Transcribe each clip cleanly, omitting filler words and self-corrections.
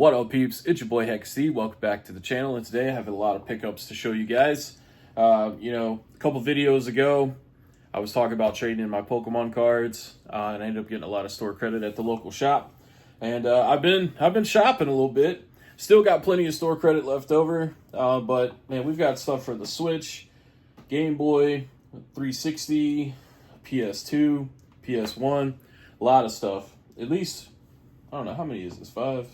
What up, peeps? It's your boy Heckin. Welcome back to the channel, and today I have a lot of pickups to show you guys. A couple videos ago, I was talking about trading in my Pokemon cards, and I ended up getting a lot of store credit at the local shop. And I've been shopping a little bit. Still got plenty of store credit left over, but man, we've got stuff for the Switch, Game Boy, 360, PS2, PS1, a lot of stuff. At least, I don't know, how many is this? 5?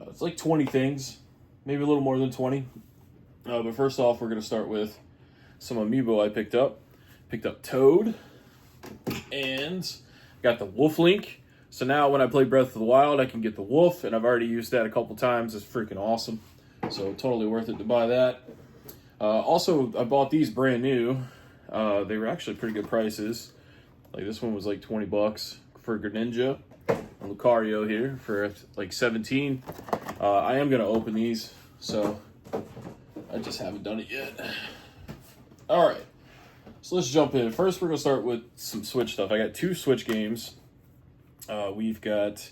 It's like 20 things, maybe a little more than 20. But first off, we're going to start with some Amiibo I picked up. Picked up Toad, and got the Wolf Link. So now when I play Breath of the Wild, I can get the Wolf, and I've already used that a couple times. It's freaking awesome. So totally worth it to buy that. Also, I bought these brand new. They were actually pretty good prices. Like this one was like 20 bucks for Greninja. And Lucario here for like 17. I am going to open these, so I just haven't done it yet. All right, so let's jump in. First, we're going to start with some Switch stuff. I got 2 Switch games. We've got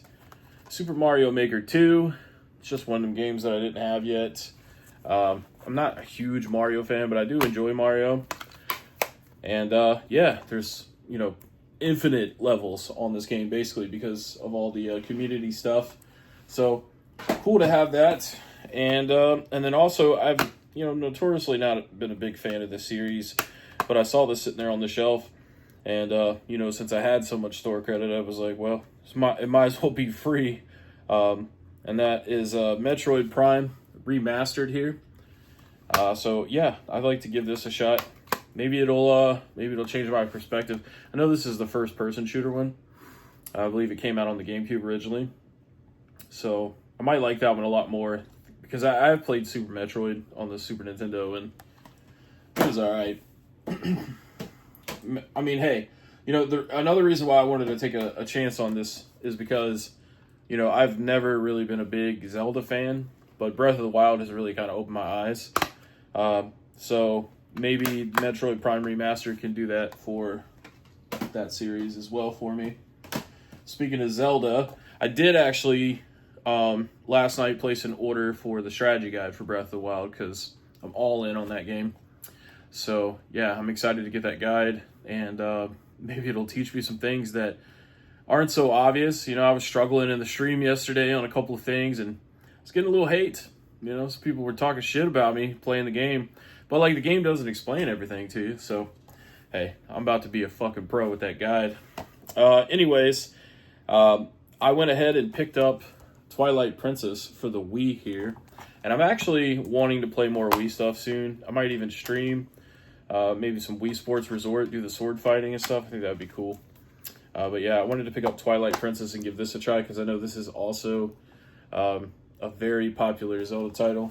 Super Mario Maker 2. It's just one of them games that I didn't have yet. I'm not a huge Mario fan, but I do enjoy Mario. And yeah, there's, infinite levels on this game basically because of all the community stuff. So cool to have that. And then also I've notoriously not been a big fan of this series, but I saw this sitting there on the shelf, and since I had so much store credit, I was like, well, it might as well be free. And that is Metroid Prime Remastered here. So yeah, I'd like to give this a shot. Maybe it'll change my perspective. I know this is the first-person shooter one. I believe it came out on the GameCube originally. So I might like that one a lot more because I've played Super Metroid on the Super Nintendo, and it was all right. I mean, hey, another reason why I wanted to take a chance on this is because, I've never really been a big Zelda fan, but Breath of the Wild has really kind of opened my eyes. So maybe Metroid Prime Remaster can do that for that series as well for me. Speaking of Zelda, I did actually last night place an order for the strategy guide for Breath of the Wild because I'm all in on that game. So yeah, I'm excited to get that guide, and maybe it'll teach me some things that aren't so obvious. I was struggling in the stream yesterday on a couple of things, and I was getting a little hate. Some people were talking shit about me playing the game. But, the game doesn't explain everything to you. So, hey, I'm about to be a fucking pro with that guide. Anyways, I went ahead and picked up Twilight Princess for the Wii here. And I'm actually wanting to play more Wii stuff soon. I might even stream maybe some Wii Sports Resort, do the sword fighting and stuff. I think that would be cool. But, yeah, I wanted to pick up Twilight Princess and give this a try because I know this is also a very popular Zelda title.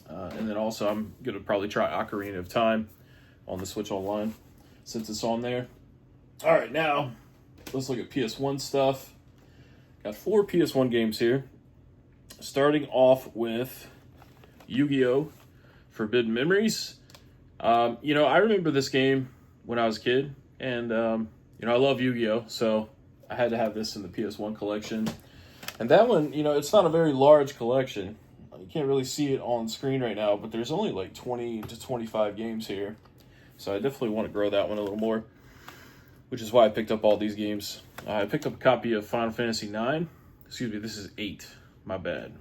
And then also I'm going to probably try Ocarina of Time on the Switch Online since it's on there. All right, now let's look at PS1 stuff. Got 4 PS1 games here. Starting off with Yu-Gi-Oh! Forbidden Memories. I remember this game when I was a kid. And, I love Yu-Gi-Oh! So I had to have this in the PS1 collection. And that one, it's not a very large collection. You can't really see it on screen right now, but there's only like 20 to 25 games here. So I definitely want to grow that one a little more, which is why I picked up all these games. I picked up a copy of Final Fantasy 9. Excuse me, this is 8. My bad.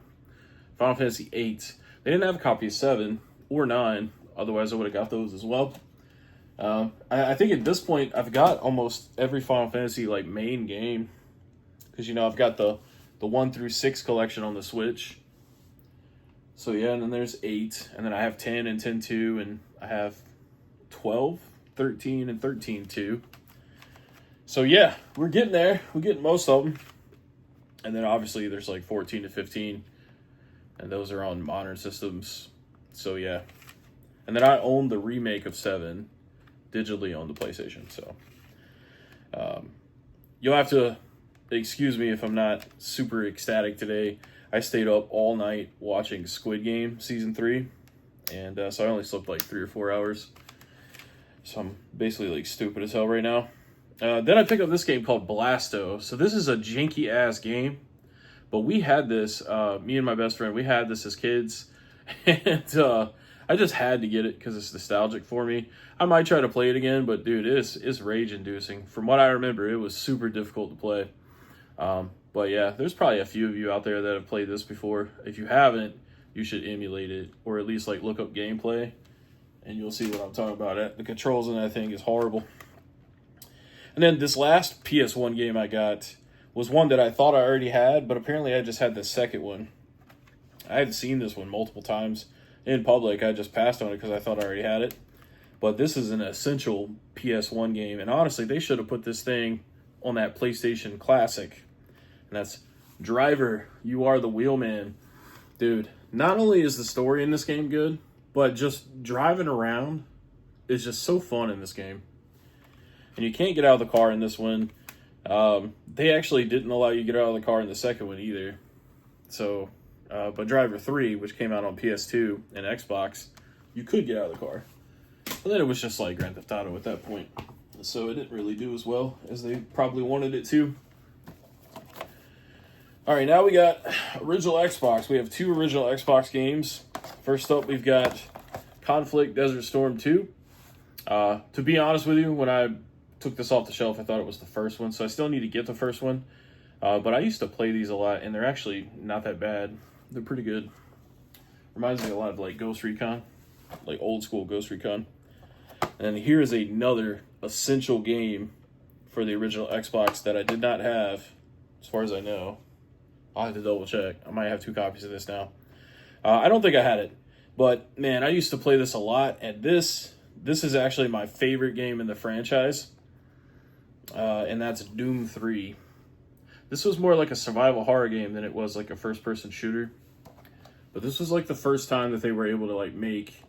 Final Fantasy 8. They didn't have a copy of 7 or 9. Otherwise, I would have got those as well. I think at this point, I've got almost every Final Fantasy main game. Because, I've got the 1 through 6 collection on the Switch. So yeah, and then there's 8, and then I have 10 and 10-2, and I have 12, 13, and 13-2. So yeah, we're getting there. We're getting most of them. And then obviously there's 14 to 15, and those are on modern systems. So yeah. And then I own the remake of 7 digitally on the PlayStation. So you'll have to excuse me if I'm not super ecstatic today. I stayed up all night watching Squid Game Season 3, and so I only slept 3 or 4 hours. So I'm basically stupid as hell right now. Then I picked up this game called Blasto. So this is a janky-ass game, But we had this, me and my best friend, we had this as kids. And I just had to get it because it's nostalgic for me. I might try to play it again, but dude, it's rage-inducing. From what I remember, it was super difficult to play. But yeah, there's probably a few of you out there that have played this before. If you haven't, you should emulate it, or at least like look up gameplay, and you'll see what I'm talking about. The controls in that thing is horrible. And then this last PS1 game I got was one that I thought I already had, but apparently I just had the second one. I had seen this one multiple times in public. I just passed on it because I thought I already had it. But this is an essential PS1 game, and honestly, they should have put this thing on that PlayStation Classic. And that's Driver, You Are the Wheelman. Dude, not only is the story in this game good, but just driving around is just so fun in this game. And you can't get out of the car in this one. They actually didn't allow you to get out of the car in the second one either. So, but Driver 3, which came out on PS2 and Xbox, you could get out of the car. But then it was just like Grand Theft Auto at that point. So it didn't really do as well as they probably wanted it to. Alright, now we got original Xbox. We have 2 original Xbox games. First up, we've got Conflict Desert Storm 2. To be honest with you, when I took this off the shelf, I thought it was the first one, so I still need to get the first one. But I used to play these a lot, and they're actually not that bad. They're pretty good. Reminds me a lot of like Ghost Recon, like old school Ghost Recon. And here's another essential game for the original Xbox that I did not have, as far as I know. I'll have to double check. I might have 2 copies of this now. I don't think I had it, but man, I used to play this a lot, and this is actually my favorite game in the franchise, and that's Doom 3. This was more like a survival horror game than it was like a first-person shooter, but this was like the first time that they were able to like make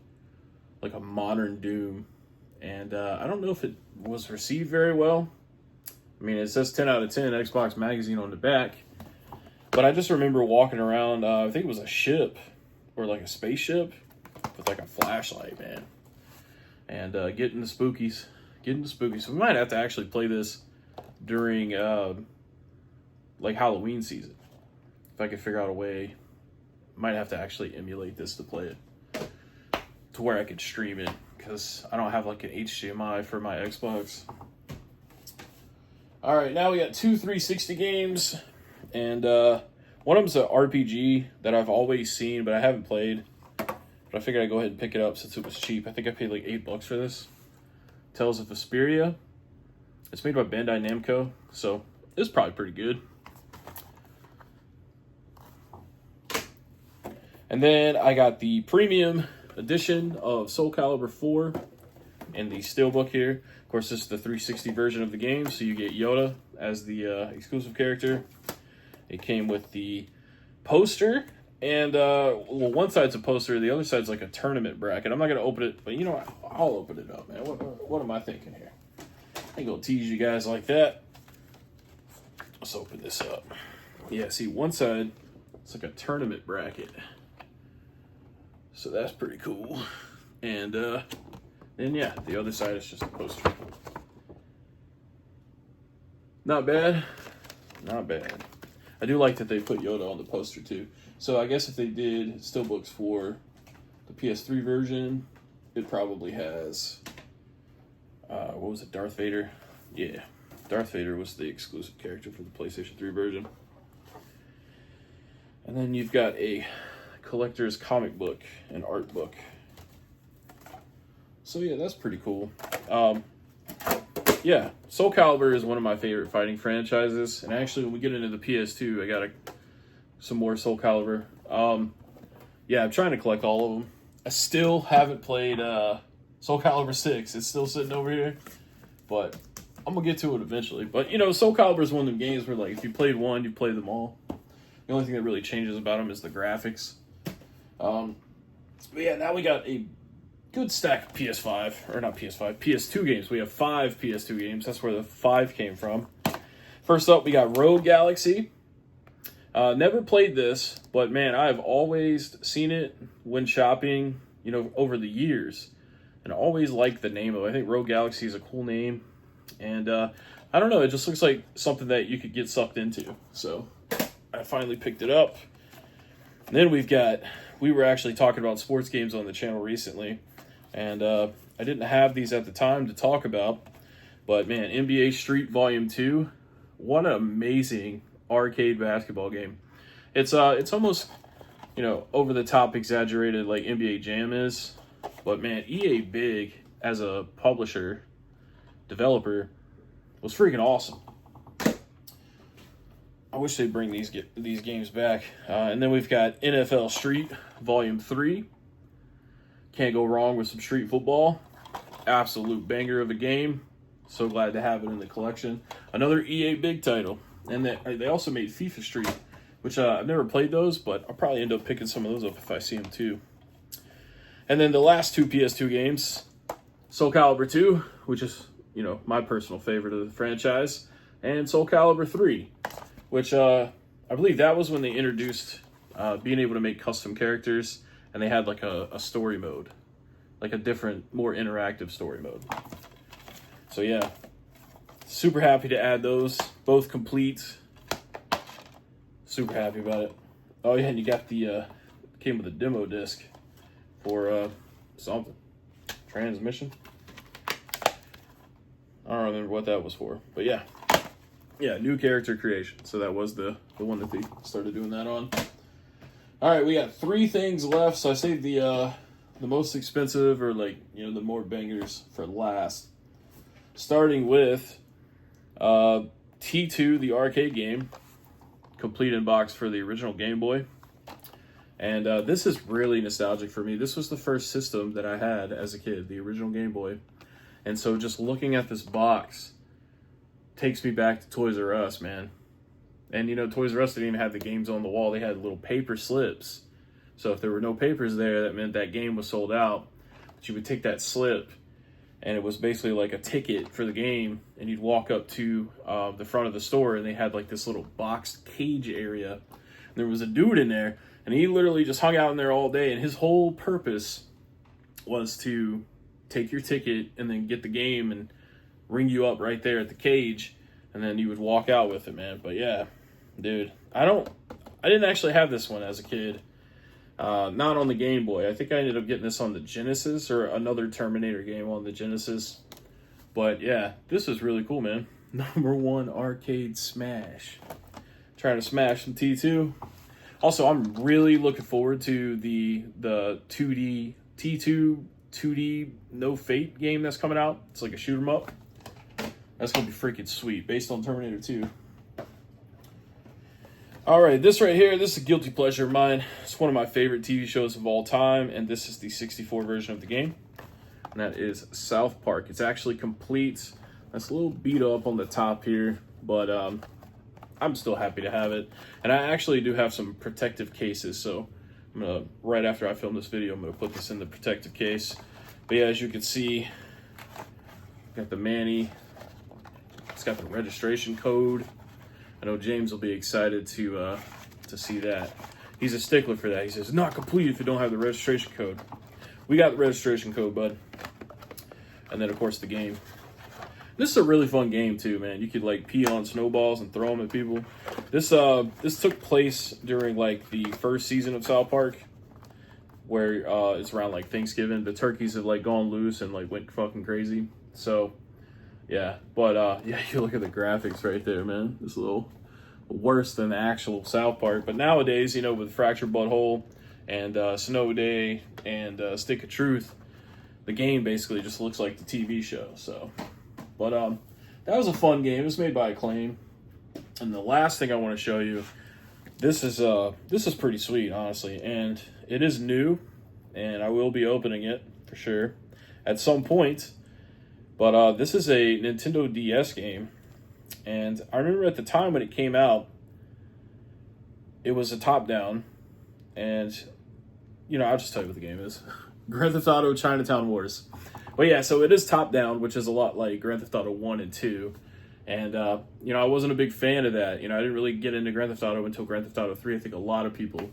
like a modern Doom, and I don't know if it was received very well. I mean, it says 10 out of 10 Xbox Magazine on the back. But I just remember walking around, I think it was a ship, or like a spaceship, with like a flashlight, man. And getting the spookies. We might have to actually play this during, like, Halloween season. If I could figure out a way, might have to actually emulate this to play it. To where I could stream it, because I don't have, like, an HDMI for my Xbox. Alright, now we got 2 360 games. And one of them's an RPG that I've always seen, but I haven't played. But I figured I'd go ahead and pick it up since it was cheap. I think I paid like $8 for this. Tales of Asperia. It's made by Bandai Namco, so it's probably pretty good. And then I got the premium edition of Soulcalibur IV and the steelbook here. Of course, this is the 360 version of the game, so you get Yoda as the exclusive character. It came with the poster, and well, one side's a poster, the other side's like a tournament bracket. I'm not going to open it, but you know what? I'll open it up, man. What am I thinking here? I ain't going to tease you guys like that. Let's open this up. Yeah, see, one side, it's like a tournament bracket. So that's pretty cool. And then, yeah, the other side is just a poster. Not bad. Not bad. I do like that they put Yoda on the poster too. So I guess if they did steelbooks for the PS3 version, it probably has, what was it, Darth Vader? Yeah, Darth Vader was the exclusive character for the PlayStation 3 version. And then you've got a collector's comic book and art book. So yeah, that's pretty cool. Yeah, Soulcalibur is one of my favorite fighting franchises, and actually when we get into the PS2, I got some more Soulcalibur. Yeah, I'm trying to collect all of them. I still haven't played Soulcalibur 6. It's still sitting over here, but I'm gonna get to it eventually. But you know, Soulcalibur is one of them games where like if you played one, you played them all. The only thing that really changes about them is the graphics. But yeah, now we got a good stack of PS2 games. We have 5 PS2 games. That's where the 5 came from. First up, we got Rogue Galaxy. Never played this, but man, I've always seen it when shopping, you know, over the years. And I always liked the name of it. I think Rogue Galaxy is a cool name. And I don't know, it just looks like something that you could get sucked into. So I I finally picked it up. And then we were actually talking about sports games on the channel recently, and I didn't have these at the time to talk about, but man, NBA Street Volume 2, what an amazing arcade basketball game. It's almost, over the top exaggerated like NBA Jam is, but man, EA Big as a publisher, developer, was freaking awesome. I wish they'd bring these games back. And then we've got NFL Street Volume 3. Can't go wrong with some street football. Absolute banger of a game. So glad to have it in the collection. Another EA Big title. And they also made FIFA Street, which I've never played those, but I'll probably end up picking some of those up if I see them too. And then the last two PS2 games, Soulcalibur II, which is, my personal favorite of the franchise, and Soulcalibur III, which I believe that was when they introduced being able to make custom characters, and they had like a story mode, like a different, more interactive story mode. So yeah, super happy to add those, both complete. Super happy about it. Oh yeah, and you got came with a demo disc for something, transmission. I don't remember what that was for, but yeah, new character creation. So that was the one that they started doing that on. All right, we got 3 things left. So I saved the most expensive, or the more bangers, for last. Starting with T2, the arcade game, complete in box for the original Game Boy. And this is really nostalgic for me. This was the first system that I had as a kid, the original Game Boy. And so just looking at this box takes me back to Toys R Us, man. And Toys R Us didn't even have the games on the wall. They had little paper slips. So if there were no papers there, that meant that game was sold out. But you would take that slip, and it was basically like a ticket for the game, and you'd walk up to the front of the store, and they had like this little boxed cage area. And there was a dude in there, and he literally just hung out in there all day, and his whole purpose was to take your ticket and then get the game and ring you up right there at the cage, and then you would walk out with it, man. But yeah, dude, I didn't actually have this one as a kid. Not on the Game Boy. I think I ended up getting this on the Genesis, or another Terminator game on the Genesis. But yeah, this is really cool, man. #1 arcade smash. Trying to smash some T2. Also, I'm really looking forward to the 2D T2 2D No Fate game that's coming out. It's like a shoot 'em up. That's gonna be freaking sweet, based on Terminator 2. All right, this right here, this is a guilty pleasure of mine. It's one of my favorite TV shows of all time, and this is the 64 version of the game, and that is South Park. It's actually complete. That's a little beat up on the top here, but I'm still happy to have it. And I actually do have some protective cases, so I'm gonna, right after I film this video, I'm gonna put this in the protective case. But yeah, as you can see, got the Manny. It's got the registration code. I know James will be excited to see that. He's a stickler for that. He says, not complete if you don't have the registration code. We got the registration code, bud. And then, of course, the game. This is a really fun game, too, man. You could, pee on snowballs and throw them at people. This took place during, the first season of South Park, where it's around, Thanksgiving. The turkeys have, gone loose and, went fucking crazy. So, yeah. But, yeah, you look at the graphics right there, man. It's a little worse than the actual South Park. But nowadays, with Fractured Butthole and Snow Day and Stick of Truth, the game basically just looks like the TV show. So, but that was a fun game. It was made by Acclaim. And the last thing I want to show you, this is pretty sweet, honestly, and it is new, and I will be opening it for sure at some point. But this is a Nintendo DS game, and I remember at the time when it came out, it was a top-down, and, I'll just tell you what the game is. Grand Theft Auto Chinatown Wars. But yeah, so it is top-down, which is a lot like Grand Theft Auto 1 and 2, and, I wasn't a big fan of that. I didn't really get into Grand Theft Auto until Grand Theft Auto 3. I think a lot of people,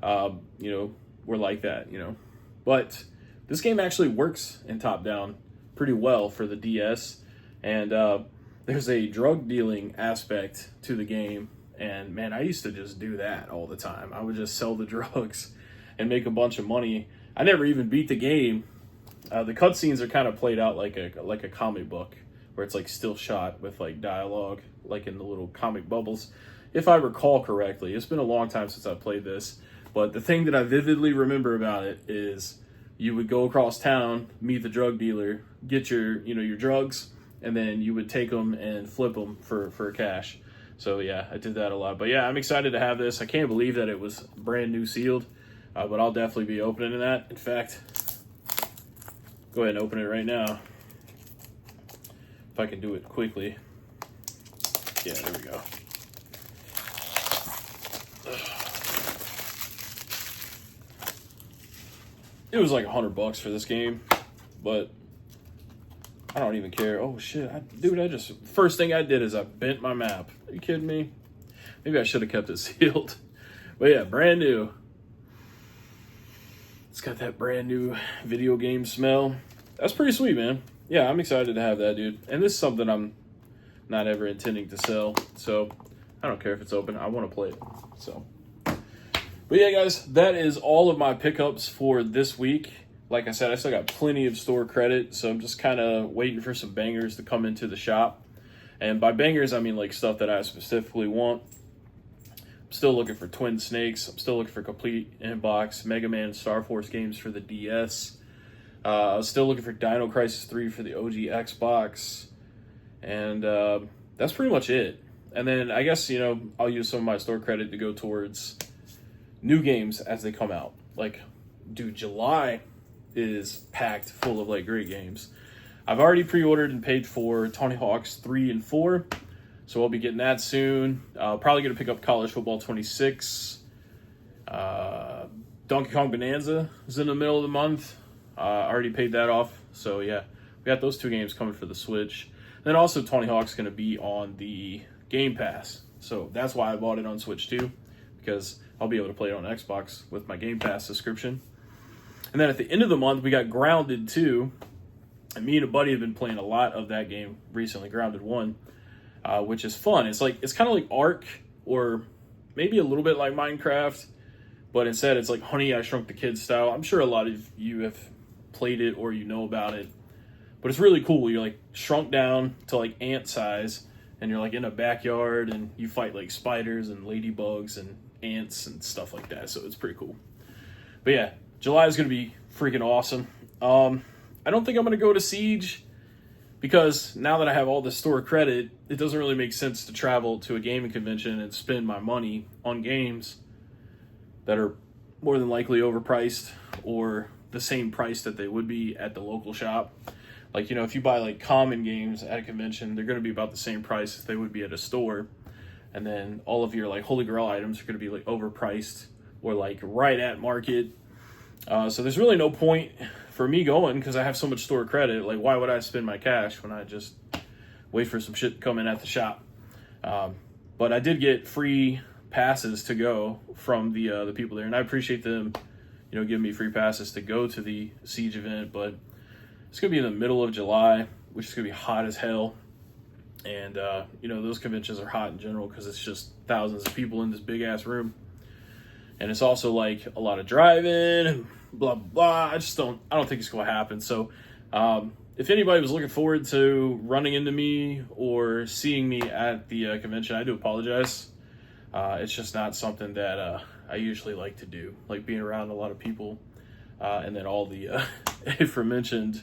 were like that, But this game actually works in top-down pretty well for the DS, and there's a drug dealing aspect to the game, And man, I used to just do that all the time. I would just sell the drugs and make a bunch of money. I never even beat the game. The cutscenes are kind of played out like a comic book, where it's like still shot with like dialogue, like in the little comic bubbles. If I recall correctly, it's been a long time since I played this, but the thing that I vividly remember about it is you would go across town, meet the drug dealer, get your drugs, and then you would take them and flip them for cash. So yeah, I did that a lot. But yeah, I'm excited to have this. I can't believe that it was brand new sealed, but I'll definitely be opening that. In fact, go ahead and open it right now. If I can do it quickly. Yeah, there we go. It was like $100 for this game, but I don't even care. Oh shit, first thing I did is I bent my map. Are you kidding me? Maybe I should have kept it sealed. But yeah, brand new. It's got that brand new video game smell. That's pretty sweet, man. Yeah, I'm excited to have that, dude. And this is something I'm not ever intending to sell, so I don't care if it's open. I want to play it, so. But yeah, guys, that is all of my pickups for this week. Like I said, I still got plenty of store credit, so I'm just kind of waiting for some bangers to come into the shop. And by bangers, I mean like stuff that I specifically want. I'm still looking for Twin Snakes. I'm still looking for complete inbox Mega Man Star Force games for the DS. I was still looking for Dino Crisis 3 for the OG Xbox. And that's pretty much it. And then I guess, I'll use some of my store credit to go towards new games as they come out. Like, dude, July is packed full of like great games. I've already pre-ordered and paid for Tony Hawk's 3 and 4, so I'll be getting that soon. Probably gonna pick up College Football 26. Donkey Kong Bonanza is in the middle of the month. I already paid that off, so yeah, we got those two games coming for the Switch. Then also Tony Hawk's gonna be on the Game Pass, so that's why I bought it on Switch too, because I'll be able to play it on Xbox with my Game Pass subscription. And then at the end of the month, we got Grounded 2. And me and a buddy have been playing a lot of that game recently, Grounded 1, which is fun. It's kind of like Ark, or maybe a little bit like Minecraft, but instead it's like Honey, I Shrunk the Kids style. I'm sure a lot of you have played it or you know about it, but it's really cool. You're like shrunk down to like ant size, and you're like in a backyard, and you fight like spiders and ladybugs and ants and stuff like that, so it's pretty cool. But yeah, July is going to be freaking awesome. I don't think I'm going to go to Siege, because now that I have all this store credit, it doesn't really make sense to travel to a gaming convention and spend my money on games that are more than likely overpriced or the same price that they would be at the local shop. Like, if you buy like common games at a convention, they're going to be about the same price as they would be at a store. And then all of your like Holy Grail items are going to be like overpriced or like right at market. So there's really no point for me going, because I have so much store credit. Like, why would I spend my cash when I just wait for some shit to come in at the shop? But I did get free passes to go from the people there, and I appreciate them, giving me free passes to go to the Siege event. But it's gonna be in the middle of July, which is gonna be hot as hell. And, those conventions are hot in general because it's just thousands of people in this big-ass room. And it's also, like, a lot of driving and blah, blah. I don't think it's going to happen. So, if anybody was looking forward to running into me or seeing me at the convention, I do apologize. It's just not something that I usually like to do, like being around a lot of people and then all the aforementioned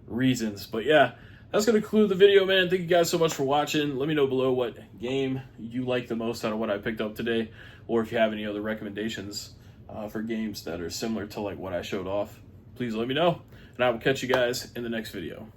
reasons. But, yeah. That's going to conclude the video, man. Thank you guys so much for watching. Let me know below what game you like the most out of what I picked up today, or if you have any other recommendations for games that are similar to like what I showed off. Please let me know, and I will catch you guys in the next video.